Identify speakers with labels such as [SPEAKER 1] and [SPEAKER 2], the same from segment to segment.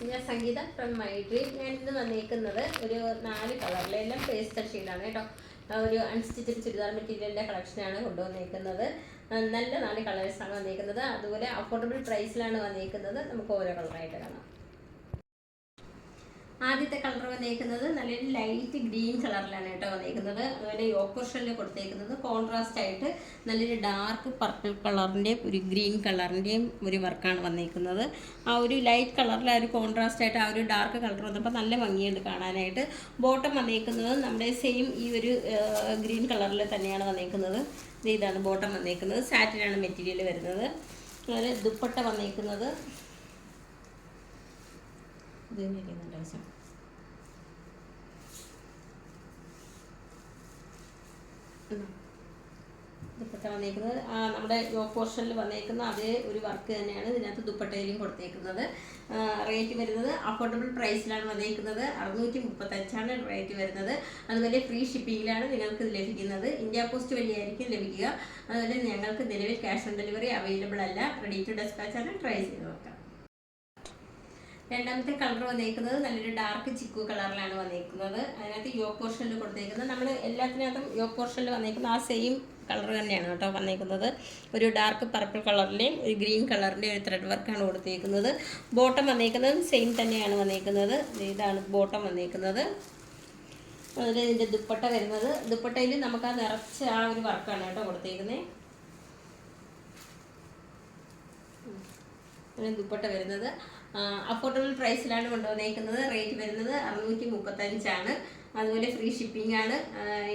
[SPEAKER 1] ഞാൻ സംഗീത from my dream. ഞാനിന്ന് വന്നേക്കുന്നത് ഒരു 4 കളറിൽ എല്ലാം പേസ്റ്റൽ ഷെയ്ഡാണ് കേട്ടോ. ഒരു അൺസ്റ്റിച്ചഡ് ചുരിദാർ മെറ്റീരിയലിൻ്റെ കളക്ഷനാണ് കൊണ്ടുവന്നേക്കുന്നത്. നല്ല 4 കളേഴ്സാണ് വന്നേക്കുന്നത്. അതുപോലെ അഫോർഡബിൾ പ്രൈസിലാണ് വന്നേക്കുന്നത്. നമുക്ക് ഓരോ കളറായിട്ട് കാണാം. ആദ്യത്തെ കളർ വന്നേക്കുന്നത് നല്ലൊരു ലൈറ്റ് ഗ്രീൻ കളറിലാണ് കേട്ടോ വന്നേക്കുന്നത്. അതുപോലെ യോക്ക് പോർഷനിൽ കൊടുത്തേക്കുന്നത് കോൺട്രാസ്റ്റ് ആയിട്ട് നല്ലൊരു ഡാർക്ക് പർപ്പിൾ കളറിൻ്റെയും ഒരു ഗ്രീൻ കളറിൻ്റെയും ഒരു വർക്കാണ് വന്നേക്കുന്നത്. ആ ഒരു ലൈറ്റ് കളറിൽ ആ ഒരു കോൺട്രാസ്റ്റ് ആയിട്ട് ആ ഒരു ഡാർക്ക് കളർ വന്നപ്പോൾ നല്ല ഭംഗിയുണ്ട് കാണാനായിട്ട്. ബോട്ടം വന്നേക്കുന്നത് നമ്മുടെ സെയിം ഈ ഒരു ഗ്രീൻ കളറിൽ തന്നെയാണ് വന്നേക്കുന്നത്. ഇതാണ് ബോട്ടം വന്നേക്കുന്നത്. സാറ്റിനാണ് മെറ്റീരിയൽ വരുന്നത്. അതുപോലെ ദുപ്പട്ട വന്നേക്കുന്നത് ദുപ്പട്ട വന്നേക്കുന്നത് നമ്മുടെ യോക്ക് പോർഷനിൽ വന്നേക്കുന്ന അതേ ഒരു വർക്ക് തന്നെയാണ് ഇതിനകത്ത് ദുപ്പട്ടയിലും കൊടുത്തേക്കുന്നത്. റേറ്റ് വരുന്നത് അഫോർഡബിൾ പ്രൈസിലാണ് വന്നേക്കുന്നത്. 635 റേറ്റ് വരുന്നത്. അതുപോലെ ഫ്രീ ഷിപ്പിങ്ങിലാണ് നിങ്ങൾക്ക് ഇത് ലഭിക്കുന്നത്. ഇന്ത്യ പോസ്റ്റ് വഴിയായിരിക്കും ലഭിക്കുക. അതുപോലെ ഞങ്ങൾക്ക് നിലവിൽ ക്യാഷ് ഓൺ ഡെലിവറി അവൈലബിൾ അല്ല. റെഡി ടു ഡെസ്പാച്ച് ആണ്. ട്രൈ ചെയ്ത് നോക്കാം. രണ്ടാമത്തെ കളർ വന്നേക്കുന്നത് നല്ലൊരു ഡാർക്ക് ചിക്കു കളറിലാണ് വന്നേക്കുന്നത്. അതിനകത്ത് യോക്ക് പോർഷനിൽ കൊടുത്തേക്കുന്നത് നമ്മൾ എല്ലാത്തിനകത്തും യോക്ക് പോർഷനിൽ വന്നേക്കുന്ന ആ സെയിം കളർ തന്നെയാണ് കേട്ടോ വന്നേക്കുന്നത്. ഒരു ഡാർക്ക് പർപ്പിൾ കളറിൻ്റെയും ഒരു ഗ്രീൻ കളറിൻ്റെയും ഒരു ത്രെഡ് വർക്കാണ് കൊടുത്തേക്കുന്നത്. ബോട്ടം വന്നേക്കുന്നത് സെയിം തന്നെയാണ് വന്നേക്കുന്നത്. ഇതാണ് ബോട്ടം വന്നേക്കുന്നത്. അതിൽ ഇതിൻ്റെ ദുപ്പട്ട വരുന്നത്, ദുപ്പട്ടയിൽ നമുക്ക് ആ നിറച്ച് ആ ഒരു വർക്കാണ് കേട്ടോ കൊടുത്തേക്കുന്നത്. ദുപ്പട്ട വരുന്നത് അഫോർഡബിൾ പ്രൈസിലാണ് കൊണ്ടുവന്നേക്കുന്നത്. റേറ്റ് വരുന്നത് 635 അതുപോലെ ഫ്രീ ഷിപ്പിംഗ് ആണ്.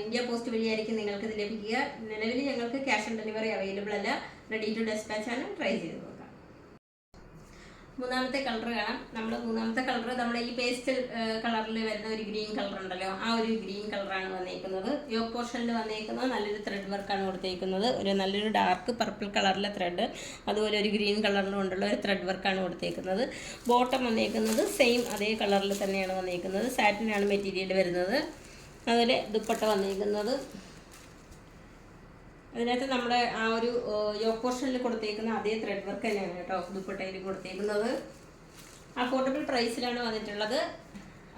[SPEAKER 1] ഇന്ത്യ പോസ്റ്റ് വഴിയായിരിക്കും നിങ്ങൾക്ക് ഇത് ലഭിക്കുക. നിലവിൽ ഞങ്ങൾക്ക് ക്യാഷ് ഓൺ ഡെലിവറി അവൈലബിൾ അല്ല. റെഡി ടു ഡെസ്പാച്ച് ആണ്. ട്രൈ ചെയ്ത് നോക്കാം. മൂന്നാമത്തെ കളർ കാണാം. മൂന്നാമത്തെ കളർ നമ്മുടെ ഈ പേസ്റ്റൽ കളറിൽ വരുന്ന ഒരു ഗ്രീൻ കളർ ഉണ്ടല്ലോ, ആ ഒരു ഗ്രീൻ കളറാണ് വന്നേക്കുന്നത്. യോക്ക് പോർഷനിൽ വന്നേക്കുന്നത് നല്ലൊരു ത്രെഡ് വർക്കാണ് കൊടുത്തേക്കുന്നത്. ഒരു നല്ലൊരു ഡാർക്ക് പർപ്പിൾ കളറിലെ ത്രെഡ്, അതുപോലെ ഒരു ഗ്രീൻ കളറിൽ കൊണ്ടുള്ള ഒരു ത്രെഡ് വർക്കാണ് കൊടുത്തേക്കുന്നത്. ബോട്ടം വന്നേക്കുന്നത് സെയിം അതേ കളറിൽ തന്നെയാണ് വന്നേക്കുന്നത്. സാറ്റിനാണ് മെറ്റീരിയൽ വരുന്നത്. അതുപോലെ ദുപ്പട്ട വന്നേക്കുന്നത് അതിനകത്ത് നമ്മുടെ ആ ഒരു യോക്ക് പോർഷനിൽ കൊടുത്തേക്കുന്ന അതേ ത്രെഡ് വർക്ക് തന്നെയാണ് കേട്ടോ ദുപ്പട്ടയിൽ കൊടുത്തേക്കുന്നത്. അഫോർഡബിൾ പ്രൈസിലാണ് വന്നിട്ടുള്ളത്.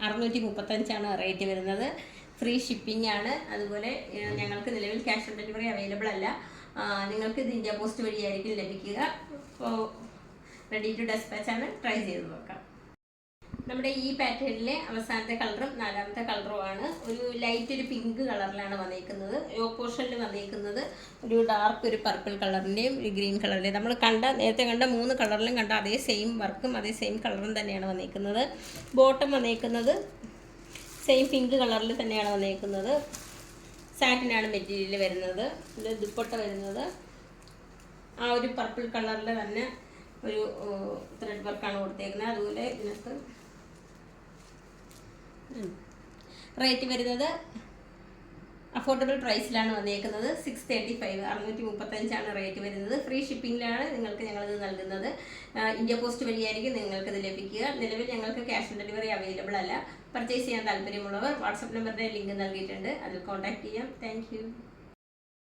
[SPEAKER 1] 635 റേറ്റ് വരുന്നത്. ഫ്രീ ഷിപ്പിംഗ് ആണ്. അതുപോലെ ഞങ്ങൾക്ക് നിലവിൽ ക്യാഷ് ഓൺ ഡെലിവറി അവൈലബിൾ അല്ല. നിങ്ങൾക്ക് ഇത് ഇന്ത്യ പോസ്റ്റ് വഴിയായിരിക്കും ലഭിക്കുക. അപ്പോൾ റെഡി ടു ഡെസ്പാച്ച് ആണ്. ട്രൈ ചെയ്ത് നോക്കാം. നമ്മുടെ ഈ പാറ്റേണിലെ അവസാനത്തെ കളറും 4ാമത്തെ കളറുമാണ്. ഒരു ലൈറ്റ് ഒരു പിങ്ക് കളറിലാണ് വന്നേക്കുന്നത്. യോക്ക് പോർഷനിൽ വന്നേക്കുന്നത് ഒരു ഡാർക്ക് ഒരു പർപ്പിൾ കളറിൻ്റെയും ഒരു ഗ്രീൻ കളറിൻ്റെയും നമ്മൾ നേരത്തെ കണ്ട 3 കളറിലും കണ്ട അതേ സെയിം വർക്കും അതേ സെയിം കളറും തന്നെയാണ് വന്നേക്കുന്നത്. ബോട്ടം വന്നേക്കുന്നത് സെയിം പിങ്ക് കളറിൽ തന്നെയാണ് വന്നേക്കുന്നത്. സാറ്റിനാണ് മെറ്റീരിയൽ വരുന്നത്. ഇത് ദുപ്പട്ട വരുന്നത് ആ ഒരു പർപ്പിൾ കളറിൽ തന്നെ ഒരു ത്രെഡ് വർക്കാണ് കൊടുത്തേക്കുന്നത്. അതുപോലെ ഇതിനകത്ത് റേറ്റ് വരുന്നത് അഫോർഡബിൾ പ്രൈസിലാണ് വന്നേക്കുന്നത്. 635 റേറ്റ് വരുന്നത്. ഫ്രീ ഷിപ്പിങ്ങിലാണ് നിങ്ങൾക്ക് ഞങ്ങളിത് നൽകുന്നത്. ഇന്ത്യ പോസ്റ്റ് വഴിയായിരിക്കും നിങ്ങൾക്കിത് ലഭിക്കുക. നിലവിൽ ഞങ്ങൾക്ക് ക്യാഷ് ഓൺ ഡെലിവറി അവൈലബിൾ അല്ല. പർച്ചേസ് ചെയ്യാൻ താല്പര്യമുള്ളവർ വാട്സപ്പ് നമ്പറിൻ്റെ ലിങ്ക് നൽകിയിട്ടുണ്ട്. അതിൽ കോൺടാക്ട് ചെയ്യാം. താങ്ക്